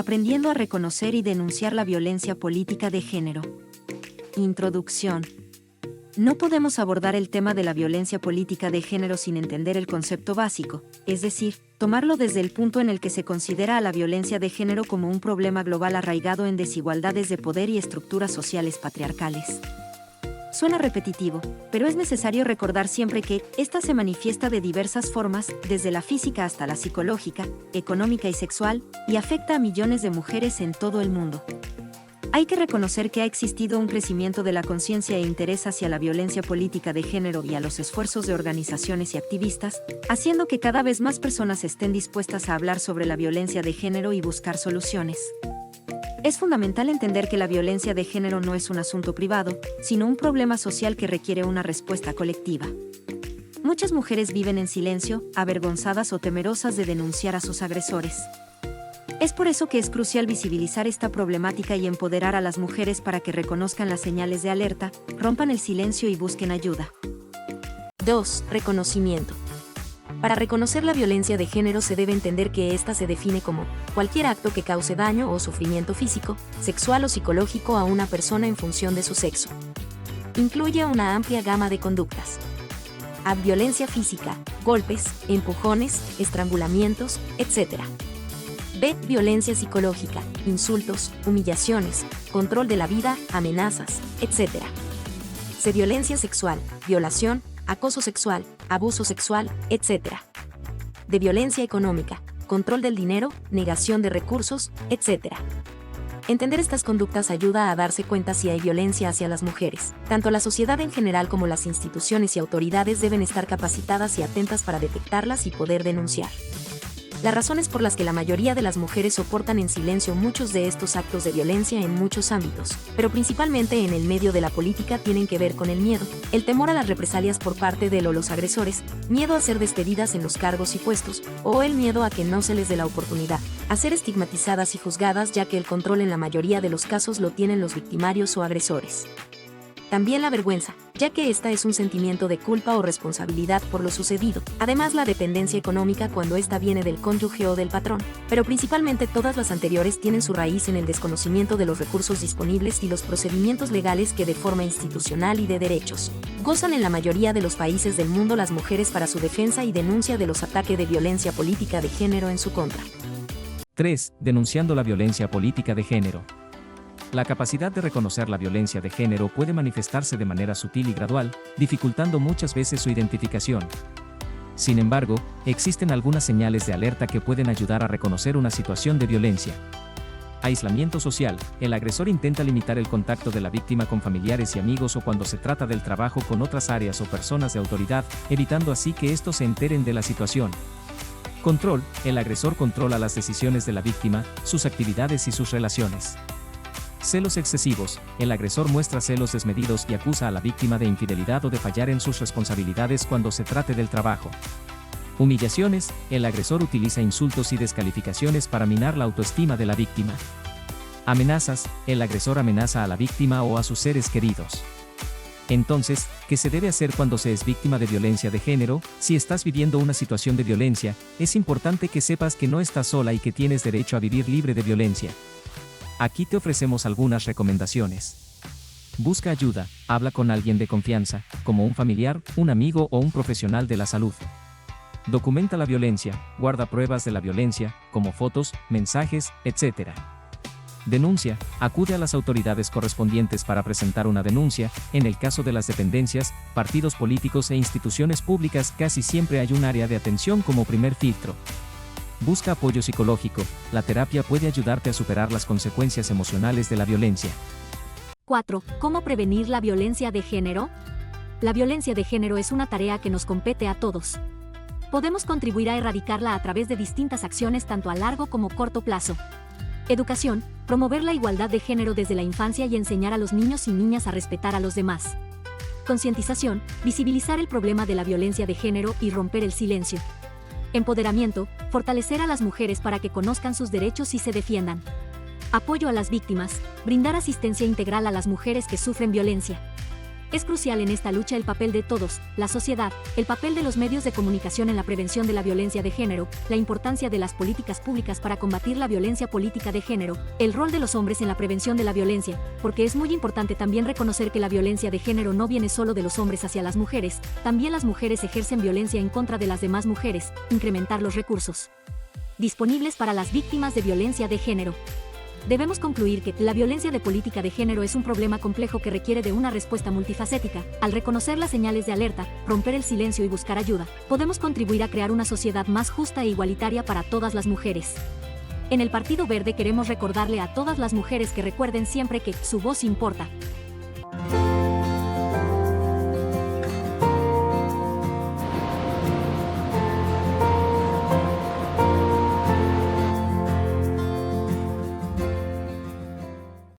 Aprendiendo a reconocer y denunciar la violencia política de género. Introducción. No podemos abordar el tema de la violencia política de género sin entender el concepto básico, es decir, tomarlo desde el punto en el que se considera a la violencia de género como un problema global arraigado en desigualdades de poder y estructuras sociales patriarcales. Suena repetitivo, pero es necesario recordar siempre que esta se manifiesta de diversas formas, desde la física hasta la psicológica, económica y sexual, y afecta a millones de mujeres en todo el mundo. Hay que reconocer que ha existido un crecimiento de la conciencia e interés hacia la violencia política de género y a los esfuerzos de organizaciones y activistas, haciendo que cada vez más personas estén dispuestas a hablar sobre la violencia de género y buscar soluciones. Es fundamental entender que la violencia de género no es un asunto privado, sino un problema social que requiere una respuesta colectiva. Muchas mujeres viven en silencio, avergonzadas o temerosas de denunciar a sus agresores. Es por eso que es crucial visibilizar esta problemática y empoderar a las mujeres para que reconozcan las señales de alerta, rompan el silencio y busquen ayuda. 2. Reconocimiento. Para reconocer la violencia de género se debe entender que ésta se define como cualquier acto que cause daño o sufrimiento físico, sexual o psicológico a una persona en función de su sexo. Incluye una amplia gama de conductas. A. Violencia física, golpes, empujones, estrangulamientos, etc. B. Violencia psicológica, insultos, humillaciones, control de la vida, amenazas, etc. C. Violencia sexual, violación, acoso sexual, abuso sexual, etc. De violencia económica, control del dinero, negación de recursos, etc. Entender estas conductas ayuda a darse cuenta si hay violencia hacia las mujeres. Tanto la sociedad en general como las instituciones y autoridades deben estar capacitadas y atentas para detectarlas y poder denunciar. Las razones por las que la mayoría de las mujeres soportan en silencio muchos de estos actos de violencia en muchos ámbitos, pero principalmente en el medio de la política, tienen que ver con el miedo, el temor a las represalias por parte de los agresores, miedo a ser despedidas en los cargos y puestos, o el miedo a que no se les dé la oportunidad, a ser estigmatizadas y juzgadas, ya que el control en la mayoría de los casos lo tienen los victimarios o agresores. También la vergüenza, ya que esta es un sentimiento de culpa o responsabilidad por lo sucedido. Además, la dependencia económica cuando ésta viene del cónyuge o del patrón. Pero principalmente todas las anteriores tienen su raíz en el desconocimiento de los recursos disponibles y los procedimientos legales que de forma institucional y de derechos gozan en la mayoría de los países del mundo las mujeres para su defensa y denuncia de los ataques de violencia política de género en su contra. 3. Denunciando la violencia política de género. La capacidad de reconocer la violencia de género puede manifestarse de manera sutil y gradual, dificultando muchas veces su identificación. Sin embargo, existen algunas señales de alerta que pueden ayudar a reconocer una situación de violencia. Aislamiento social. El agresor intenta limitar el contacto de la víctima con familiares y amigos o cuando se trata del trabajo con otras áreas o personas de autoridad, evitando así que estos se enteren de la situación. Control. El agresor controla las decisiones de la víctima, sus actividades y sus relaciones. Celos excesivos. El agresor muestra celos desmedidos y acusa a la víctima de infidelidad o de fallar en sus responsabilidades cuando se trate del trabajo. Humillaciones. El agresor utiliza insultos y descalificaciones para minar la autoestima de la víctima. Amenazas. El agresor amenaza a la víctima o a sus seres queridos. Entonces, ¿qué se debe hacer cuando se es víctima de violencia de género? Si estás viviendo una situación de violencia, es importante que sepas que no estás sola y que tienes derecho a vivir libre de violencia. Aquí te ofrecemos algunas recomendaciones. Busca ayuda, habla con alguien de confianza, como un familiar, un amigo o un profesional de la salud. Documenta la violencia, guarda pruebas de la violencia, como fotos, mensajes, etc. Denuncia, acude a las autoridades correspondientes para presentar una denuncia. En el caso de las dependencias, partidos políticos e instituciones públicas casi siempre hay un área de atención como primer filtro. Busca apoyo psicológico, la terapia puede ayudarte a superar las consecuencias emocionales de la violencia. 4. ¿Cómo prevenir la violencia de género? La violencia de género es una tarea que nos compete a todos. Podemos contribuir a erradicarla a través de distintas acciones tanto a largo como corto plazo. Educación, promover la igualdad de género desde la infancia y enseñar a los niños y niñas a respetar a los demás. Concientización, visibilizar el problema de la violencia de género y romper el silencio. Empoderamiento, fortalecer a las mujeres para que conozcan sus derechos y se defiendan. Apoyo a las víctimas, brindar asistencia integral a las mujeres que sufren violencia. Es crucial en esta lucha el papel de todos, la sociedad, el papel de los medios de comunicación en la prevención de la violencia de género, la importancia de las políticas públicas para combatir la violencia política de género, el rol de los hombres en la prevención de la violencia, porque es muy importante también reconocer que la violencia de género no viene solo de los hombres hacia las mujeres, también las mujeres ejercen violencia en contra de las demás mujeres, incrementar los recursos disponibles para las víctimas de violencia de género. Debemos concluir que la violencia de política de género es un problema complejo que requiere de una respuesta multifacética. Al reconocer las señales de alerta, romper el silencio y buscar ayuda, podemos contribuir a crear una sociedad más justa e igualitaria para todas las mujeres. En el Partido Verde queremos recordarle a todas las mujeres que recuerden siempre que su voz importa.